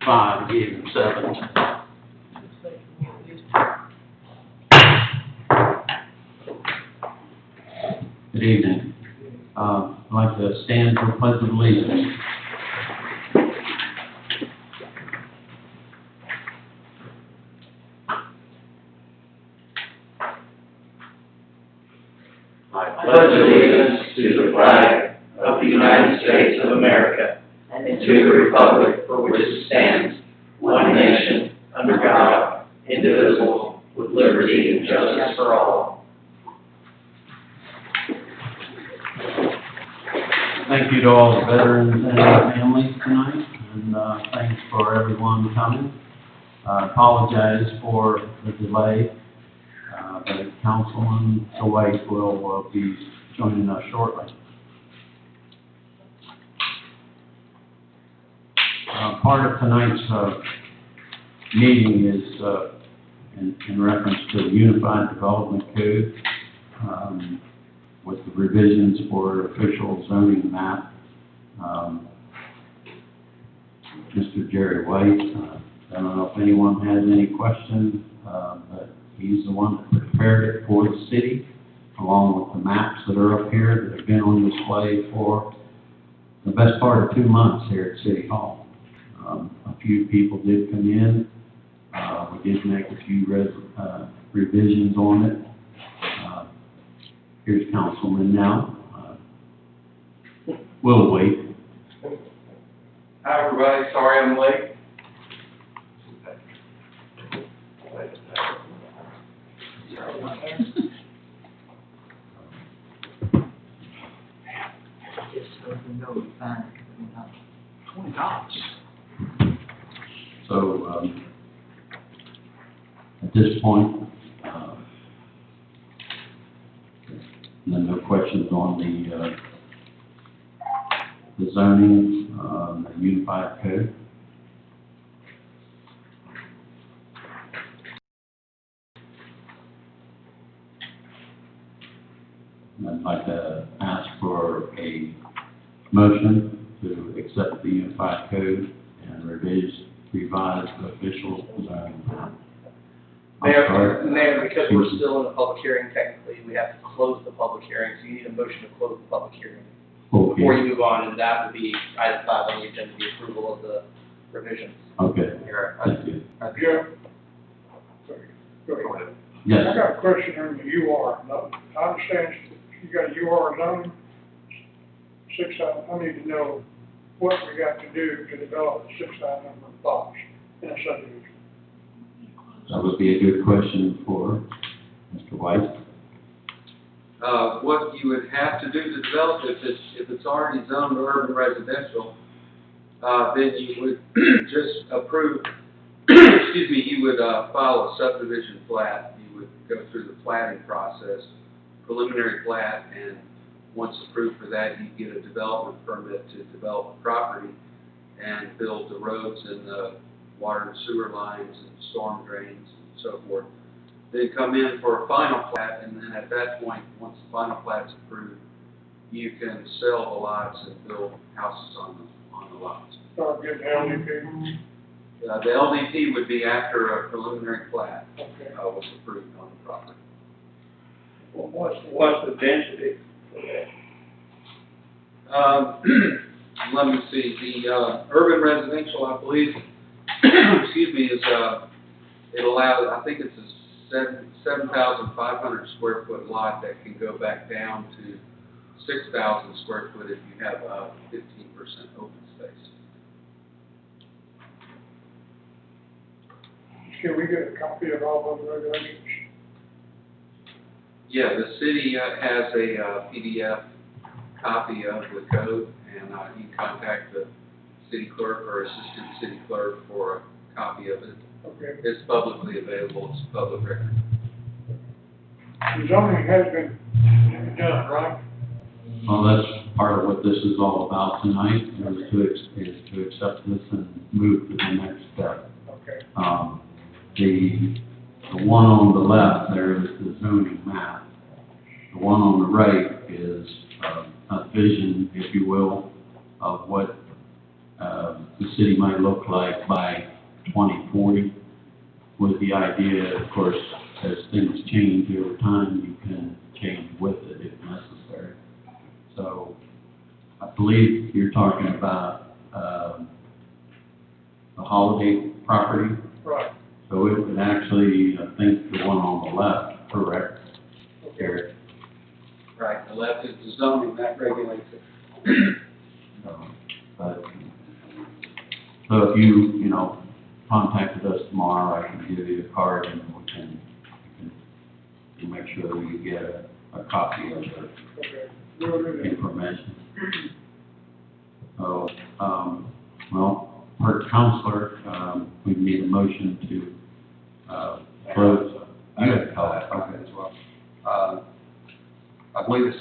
5, gave him 7. Good evening. I'd like to stand for the Pledge of Allegiance. I pledge allegiance to the flag of the United States of America and to the republic for which it stands, one nation, under God, indivisible, with liberty and justice for all. Thank you to all the veterans and their families tonight, and thanks for everyone coming. I apologize for the delay, but Councilman Dwight will be joining us shortly. Part of tonight's meeting is in reference to the Unified Development Code, with the revisions for official zoning map. Mr. Jerry White, I don't know if anyone has any questions, but he's the one that prepared it for the city, along with the maps that are up here that have been on display for the best part of 2 months here at City Hall. A few people did come in. We did make a few revisions on it. Here's Councilman now. We'll wait. Hi everybody, sorry I'm late. So, at this point, and then no questions on the zoning, the unified code. And I'd like to ask for a motion to accept the unified code and revise the official zoning map. Mayor, because we're still in a public hearing, technically, we have to close the public hearing, so you need a motion to close the public hearing before you move on, and that would be item 5 on the agenda, the approval of the revisions. Okay, thank you. Yeah. Go ahead. Yes. I got a question on the UR. Now, I understand you got a UR zone. I need to know what we got to do to develop a 6,000 number of plots in a subdivision. That would be a good question for Mr. White. What you would have to do to develop it, if it's already zoned urban residential, then you would just approve, excuse me, you would file a subdivision plat. You would go through the platting process, preliminary plat, and once approved for that, you get a development permit to develop the property and build the roads and the water and sewer lines and storm drains and so forth. Then come in for a final plat, and then at that point, once the final plat's approved, you can sell the lots and build houses on the lots. Start getting LDP. The LDP would be after a preliminary plat Okay. was approved on the property. Well, what's the density? Let me see, the urban residential, I believe, excuse me, is, it allows, I think it's a 7,500 square foot lot that can go back down to 6,000 square foot if you have 15% open space. Can we get a copy of all those regulations? Yeah, the city has a PDF copy of the code, and you can contact the city clerk or assistant city clerk for a copy of it. Okay. It's publicly available, it's public record. The zoning has been done, right? Well, that's part of what this is all about tonight, is to accept this and move to the next step. Okay. The one on the left there is the zoning map. The one on the right is a vision, if you will, of what the city might look like by 2040, with the idea, of course, as things change over time, you can change with it if necessary. So I believe you're talking about the Holiday property. Right. So it would actually, I think, the one on the left, correct? Eric? Right, the left is the zoning, that regulates it. But, so if you know, contacted us tomorrow, I can give you a card and we can make sure that you get a copy of the Okay. We'll do that. information. So, well, per counselor, we need a motion to, close. You have to call it, okay. As well. I believe it's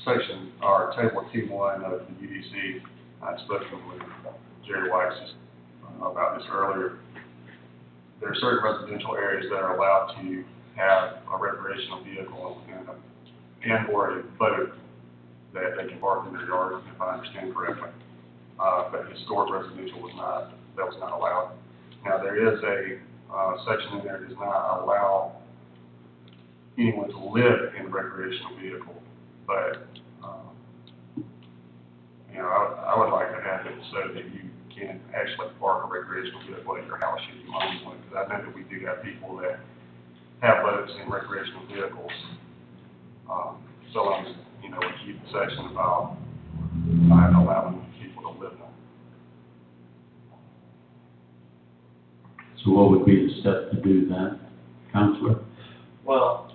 section, or table T1 of the UDC. I spoke with Jerry Weiss about this earlier. There are certain residential areas that are allowed to have a recreational vehicle and or a boat that they can park in their yard, if I understand correctly. But historic residential was not allowed. Now, there is a section in there that does not allow anyone to live in a recreational vehicle, but, you know, I would like to have it so that you can actually park a recreational vehicle at your house if you own one, because I know that we do have people that have boats and recreational vehicles. So long as, you know, we keep the section about not allowing people to live in them. So what would be the step to do that, counselor? Well,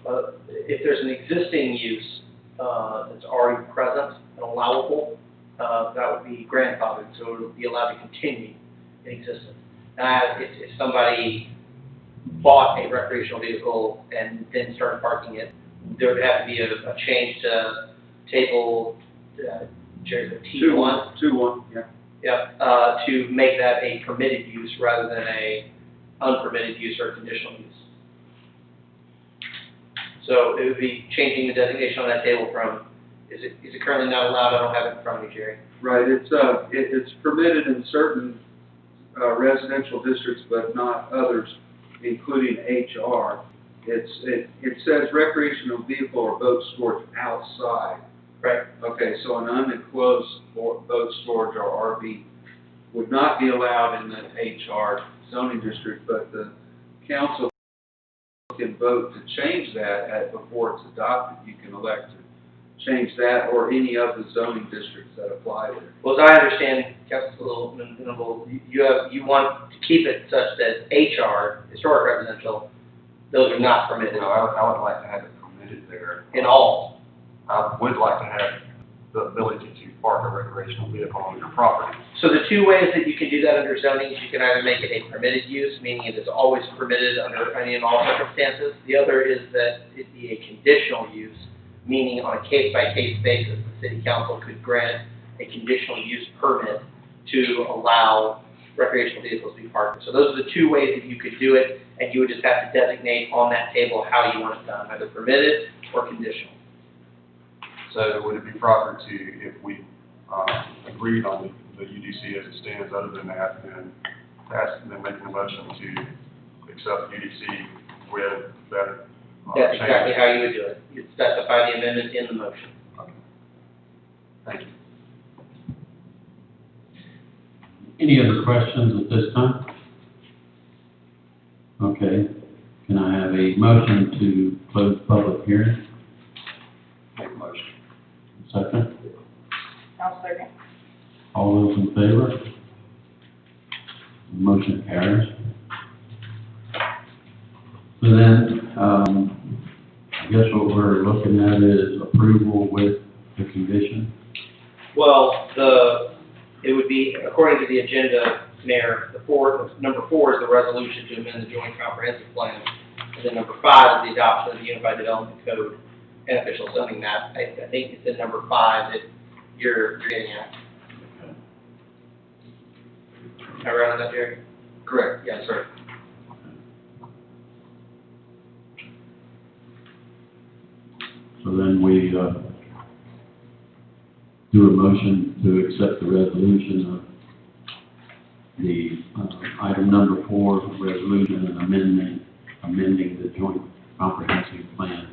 if there's an existing use that's already present and allowable, that would be grandfathered, so it would be allowed to continue in existence. If somebody bought a recreational vehicle and then started parking it, there would have to be a change to table, Jerry, T1? 2-1, yeah. Yep, to make that a permitted use rather than a unpermitted use or conditional use. So it would be changing the designation on that table from, is it currently not allowed? I don't have it in front of me, Jerry. Right, it's permitted in certain residential districts, but not others, including HR. It says recreational vehicle or boat storage outside. Right. Okay, so an unenclosed boat storage or RV would not be allowed in the HR zoning district, but the council can vote to change that before it's adopted. You can elect to change that or any of the zoning districts that apply there. Well, as I understand, Council Minimal, you want to keep it such that HR, historic residential, those are not permitted You know, I would like to have it permitted there. in all. I would like to have the ability to park a recreational vehicle on your property. So the two ways that you can do that under zoning is you can either make it a permitted use, meaning it is always permitted under any and all circumstances. The other is that it be a conditional use, meaning on a case-by-case basis, the city council could grant a conditional use permit to allow recreational vehicles to be parked. So those are the two ways that you could do it, and you would just have to designate on that table how you want it done, either permitted or conditional. So would it be proper to, if we agreed on the UDC as it stands, other than that, then making a motion to accept the UDC with that That's change? exactly how you would do it. You'd specify the amendment in the motion. Okay. Thank you. Any other questions at this time? Okay, can I have a motion to close the public hearing? Make a motion. Second? I'll second. All those in favor? Motion carries. So then, I guess what we're looking at is approval with the condition. Well, it would be, according to the agenda, Mayor, number 4 is the resolution to amend the joint comprehensive plan. And then number 5 is the adoption of the Unified Development Code and official zoning map. I think it's in number 5 that you're getting at. Am I right on that, Jerry? Correct. Yes, sir. So then we do a motion to accept the resolution the, item number 4, resolution and amending the joint comprehensive plan.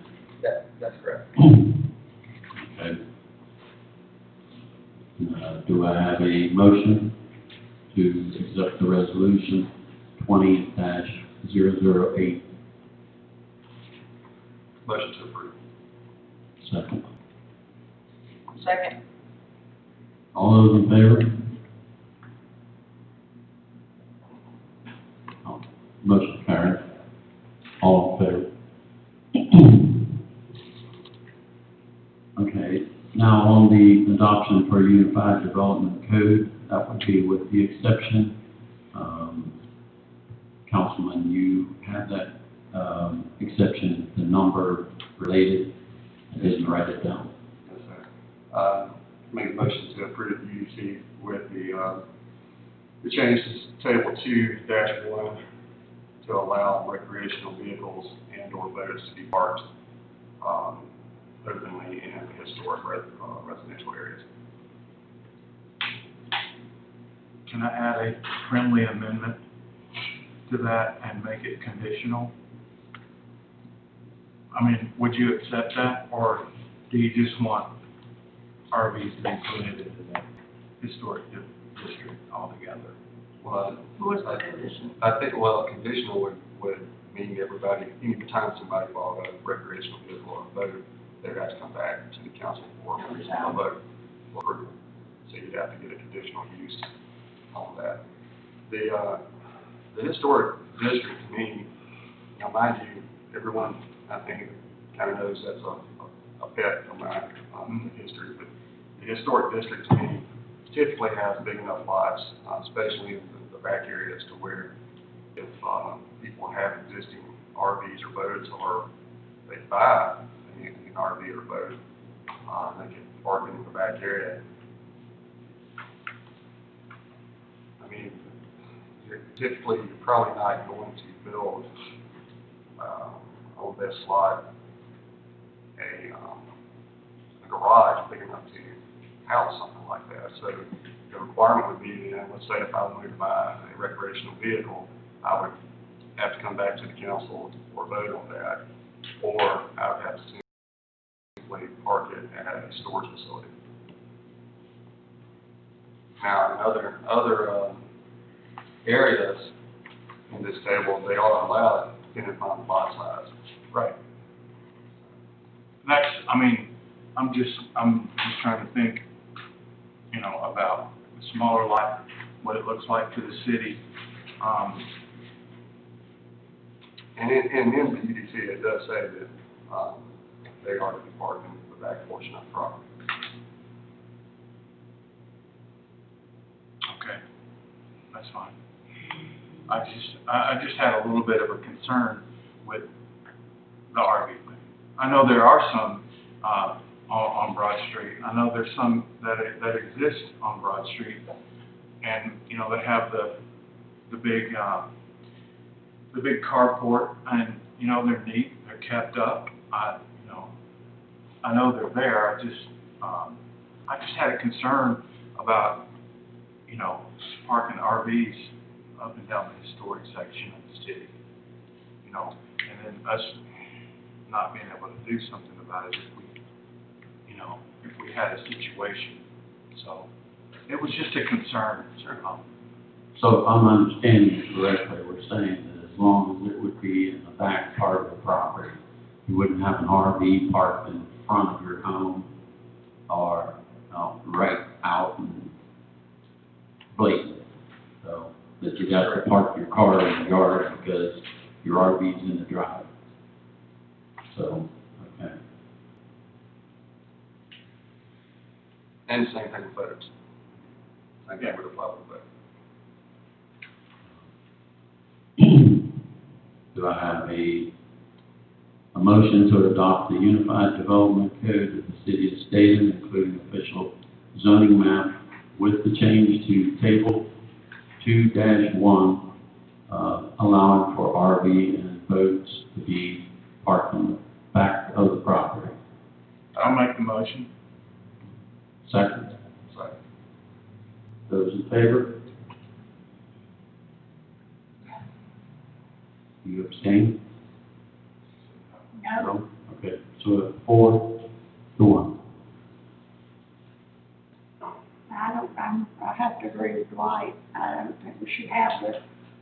That's correct. Okay. Do I have a motion to accept the resolution 20-008? Motion to approve. Second. Second. All those in favor? Oh, motion carried. All in favor? Okay, now on the adoption for Unified Development Code, that would be with the exception, Councilman, you have that, exception, the number related. I didn't write it down. Yes, sir. Make a motion to approve the UDC with the changes to table 2-1 to allow recreational vehicles and/or boats to be parked, openly in historic residential areas. Can I add a friendly amendment to that and make it conditional? I mean, would you accept that, or do you just want RVs to be included in the historic district altogether? Well, What's the condition? I think, well, a conditional would mean everybody, anytime somebody bought a recreational vehicle or a boat, they'd have to come back to the council for a vote for approval. So you'd have to get a conditional use on that. The historic district, to me, you know, mind you, everyone, I think, kind of knows that's a pet of mine, in history, but the historic district, to me, typically has big enough lots, especially in the back areas, to where if people have existing RVs or boats, or they buy an RV or boat, they can park it in the back area. I mean, typically, you're probably not going to build on this lot a garage big enough to house something like that. So the requirement would be, let's say if I wanted to buy a recreational vehicle, I would have to come back to the council for a vote on that, or I would have to simply park it at a storage facility. Now, in other areas in this table, they are allowed depending upon the lot size. Right. That's, I mean, I'm just trying to think, you know, about the smaller lot, what it looks like to the city. And in the UDC, it does say that they are to be parked in the back portion of the property. Okay, that's fine. I just had a little bit of a concern with the RV thing. I know there are some on Broad Street. I know there's some that exist on Broad Street, and you know they have the big carport, and you know they're neat, they're kept up. I know they're there. I just had a concern about parking RVs up and down the historic section of the city, and then us not being able to do something about it if we had a situation. So it was just a concern. So if I'm understanding you correctly, we're saying that as long as it would be in the back part of the property, you wouldn't have an RV parked in front of your home or right out and blatant. So that you got to park your car in the yard because your RV's in the drive. So, okay. And the same thing with boats. Same thing would apply with boats. Do I have a motion to adopt the Unified Development Code of the City of Statham, including official zoning map with the change to table 2-1, allowing for RV and boats to be parked in the back of the property? I'll make the motion. Second. Second. Those in favor? abstain? No, Okay, so 4-1. I have to agree with Dwight. I don't think we should have the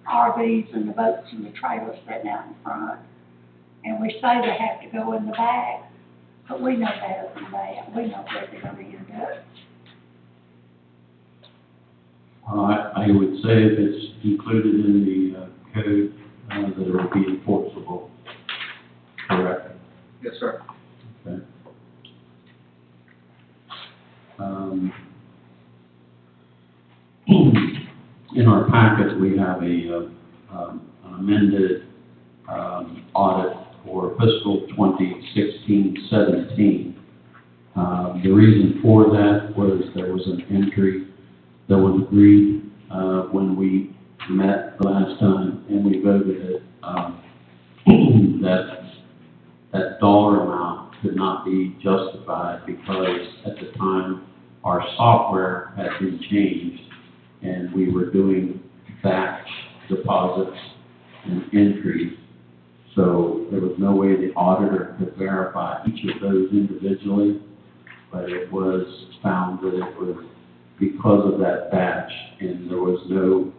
RVs and the boats and the trailers sitting out in front. And we say they have to go in the back, but we know better than that. We know where they're gonna end up. I would say if it's included in the code, that it will be enforceable. Correct? Yes, sir. Okay. In our packet, we have an amended audit for fiscal 2016-17. The reason for that was there was an entry that was agreed when we met the last time and we voted it, that dollar amount could not be justified because at the time our software had been changed and we were doing batch deposits and entries. So there was no way the auditor could verify each of those individually, but it was found that it was because of that batch, and there was no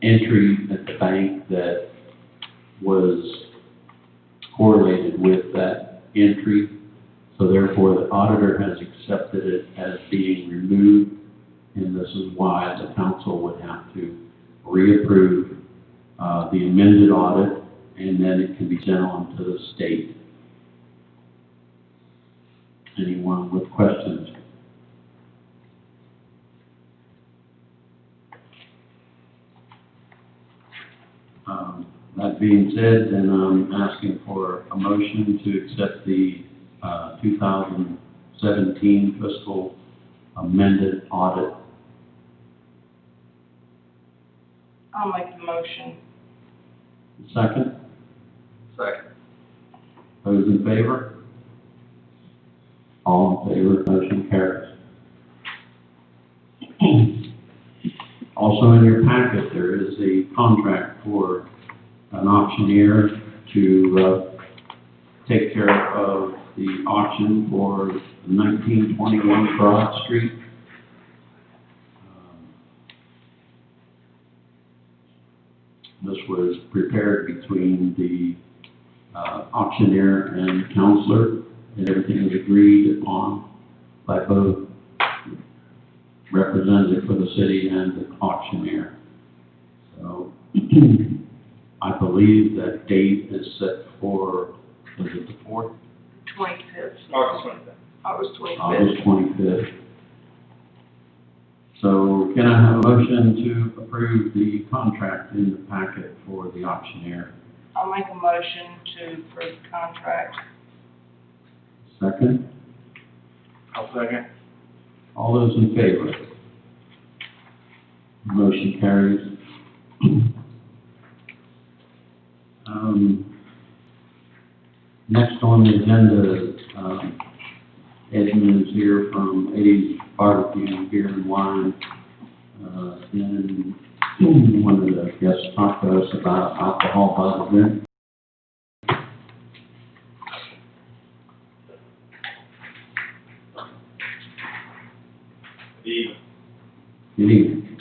entry at the bank that was correlated with that entry. So therefore, the auditor has accepted it as being removed, and this is why the council would have to reapprove the amended audit, and then it can be sent on to the state. Anyone with questions? That being said, then I'm asking for a motion to accept the 2017 fiscal amended audit. I'll make the motion. Second? Second. Those in favor? All in favor, motion carries. Also in your packet, there is a contract for an auctioneer to take care of the auction for 1921 Broad Street. This was prepared between the auctioneer and counselor, and everything was agreed upon by both representative for the city and the auctioneer. So I believe that date is set for, is it the 4th? 25th. August 25th. August 25th. August 25th. So can I have a motion to approve the contract in the packet for the auctioneer? I'll make a motion to approve the contract. Second? I'll second. All those in favor? Motion carries. Next on the agenda, Edmund is here from Eddie's Barbecue Beer and Wine. And one of the guests talked to us about alcohol by the drink. Good evening.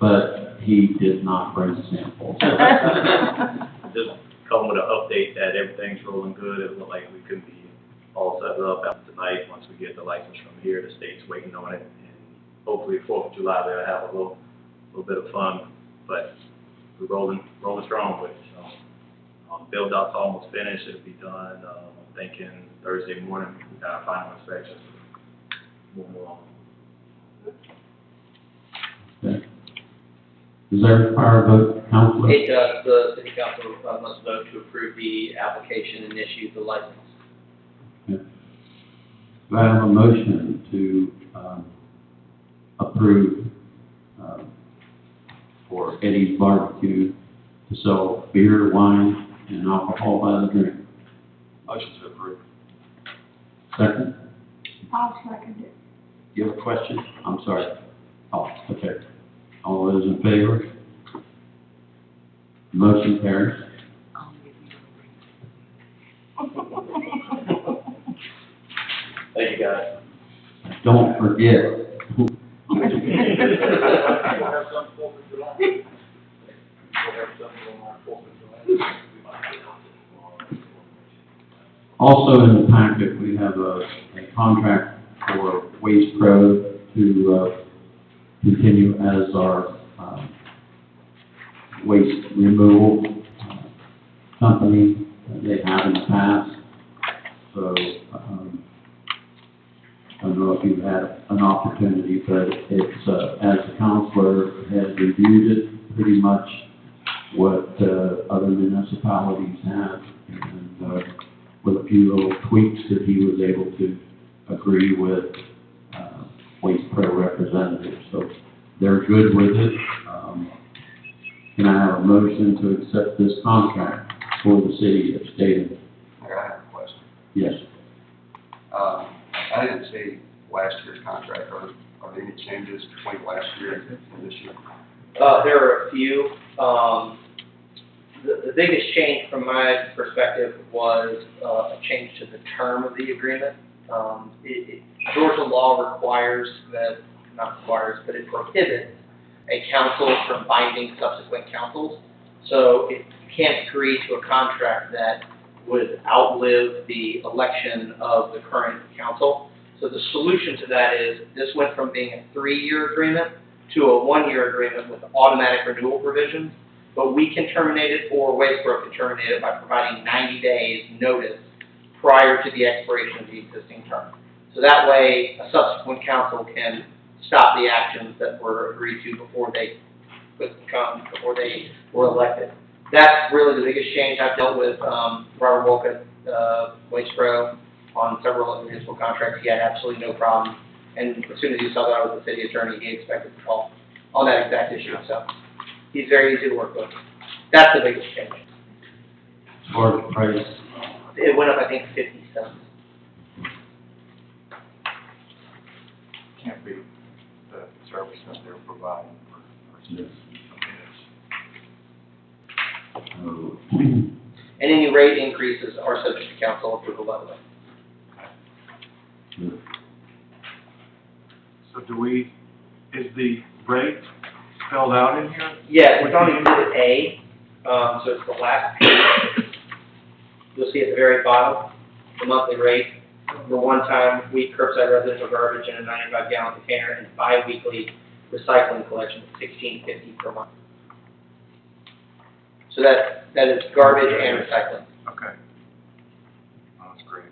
But he did not bring samples. Just come with an update that everything's rolling good. It looked like we could be all set up after tonight. Once we get the license from here, the state's waiting on it. And hopefully 4th of July, they'll have a little bit of fun. But we're rolling strong with it. So, build out's almost finished. It'll be done, I'm thinking Thursday morning. We got our final inspection. Move along. Okay. Does that require a vote, Counselor? It does. The city council must vote to approve the application and issue the license. Okay. Do I have a motion to approve for Eddie's Barbecue to sell beer, wine, and alcohol by the drink? Motion to approve. Second? I'll second it. You have a question? I'm sorry. Oh, okay. All those in favor? Motion carries. Thank you, guys. Don't forget. Also in the packet, we have a contract for Waste Pro to continue as our waste removal company that they have in the past. So, I don't know if you've had an opportunity, but it's, as the counselor has reviewed it, pretty much what other municipalities have, and with a few little tweaks that he was able to agree with Waste Pro representatives. So they're good with it. Can I have a motion to accept this contract for the city of Statham? I have a question. Yes. I didn't see last year's contract. Are there any changes between last year and this year? There are a few. The biggest change from my perspective was a change to the term of the agreement. Georgia law requires that, not requires, but it prohibits a council from binding subsequent councils. So you can't agree to a contract that would outlive the election of the current council. So the solution to that is, this went from being a 3-year agreement to a 1-year agreement with automatic renewal provisions, but we can terminate it, or Waste Pro can terminate it by providing 90 days notice prior to the expiration of the existing term. So that way, a subsequent council can stop the actions that were agreed to before they were elected. That's really the biggest change. I've dealt with Robert Wolcott, Waste Pro, on several of the municipal contracts. He had absolutely no problem. And as soon as he saw that I was the city attorney, he expected to call on that exact issue. So he's very easy to work with. That's the biggest change. As far as the price, It went up, I think, 50 cents. Can't be the service that they're providing for citizens. And any rate increases are subject to council approval, by the way. So is the rate spelled out in here? Yeah, it's on Exhibit A, so it's the last page. You'll see at the very bottom, the monthly rate, the one-time week curbside residential garbage in a 95-gallon container, and bi-weekly recycling collection, $16.50 per month. So that is garbage and recycling. Okay. Oh, that's great.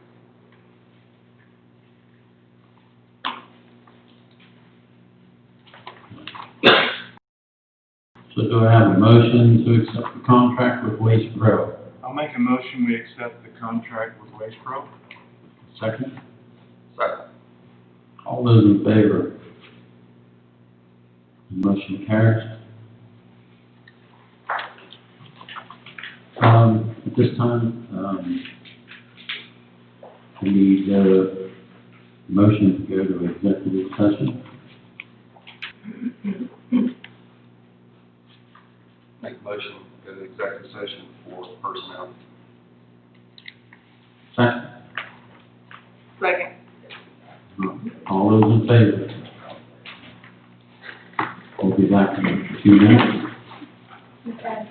so do I have a motion to accept the contract with Waste Pro? I'll make a motion, we accept the contract with Waste Pro. Second? Second. All those in favor? Motion carries. At this time, we need a motion to go to executive session. Make a motion to go to executive session for personnel. Second? Second. All those in favor? We'll be back in a few minutes. Okay.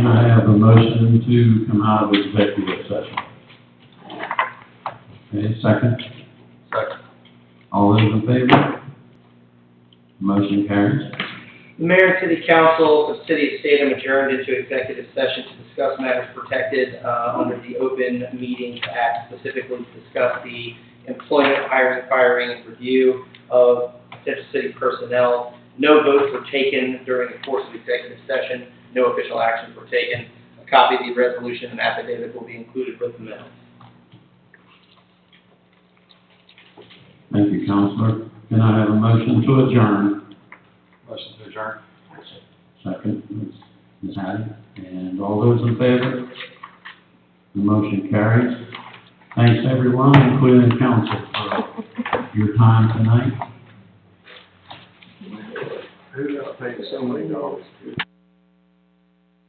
Can I have a motion to come out of executive session? Okay, second? Second. All those in favor? Motion carries. The mayor and city council of the city of Statham adjourned into executive session to discuss matters protected under the Open Meetings Act, specifically to discuss the employment, hiring, firing, and review of potential city personnel. No votes were taken during the course of executive session. No official actions were taken. A copy of the resolution and affidavit will be included with the minutes. Thank you, Counselor. Can I have a motion to adjourn? Motion to adjourn. Second, Ms. Hattie. And all those in favor? The motion carries. Thanks, everyone, including the council, for your time tonight. Who got paid so many dollars?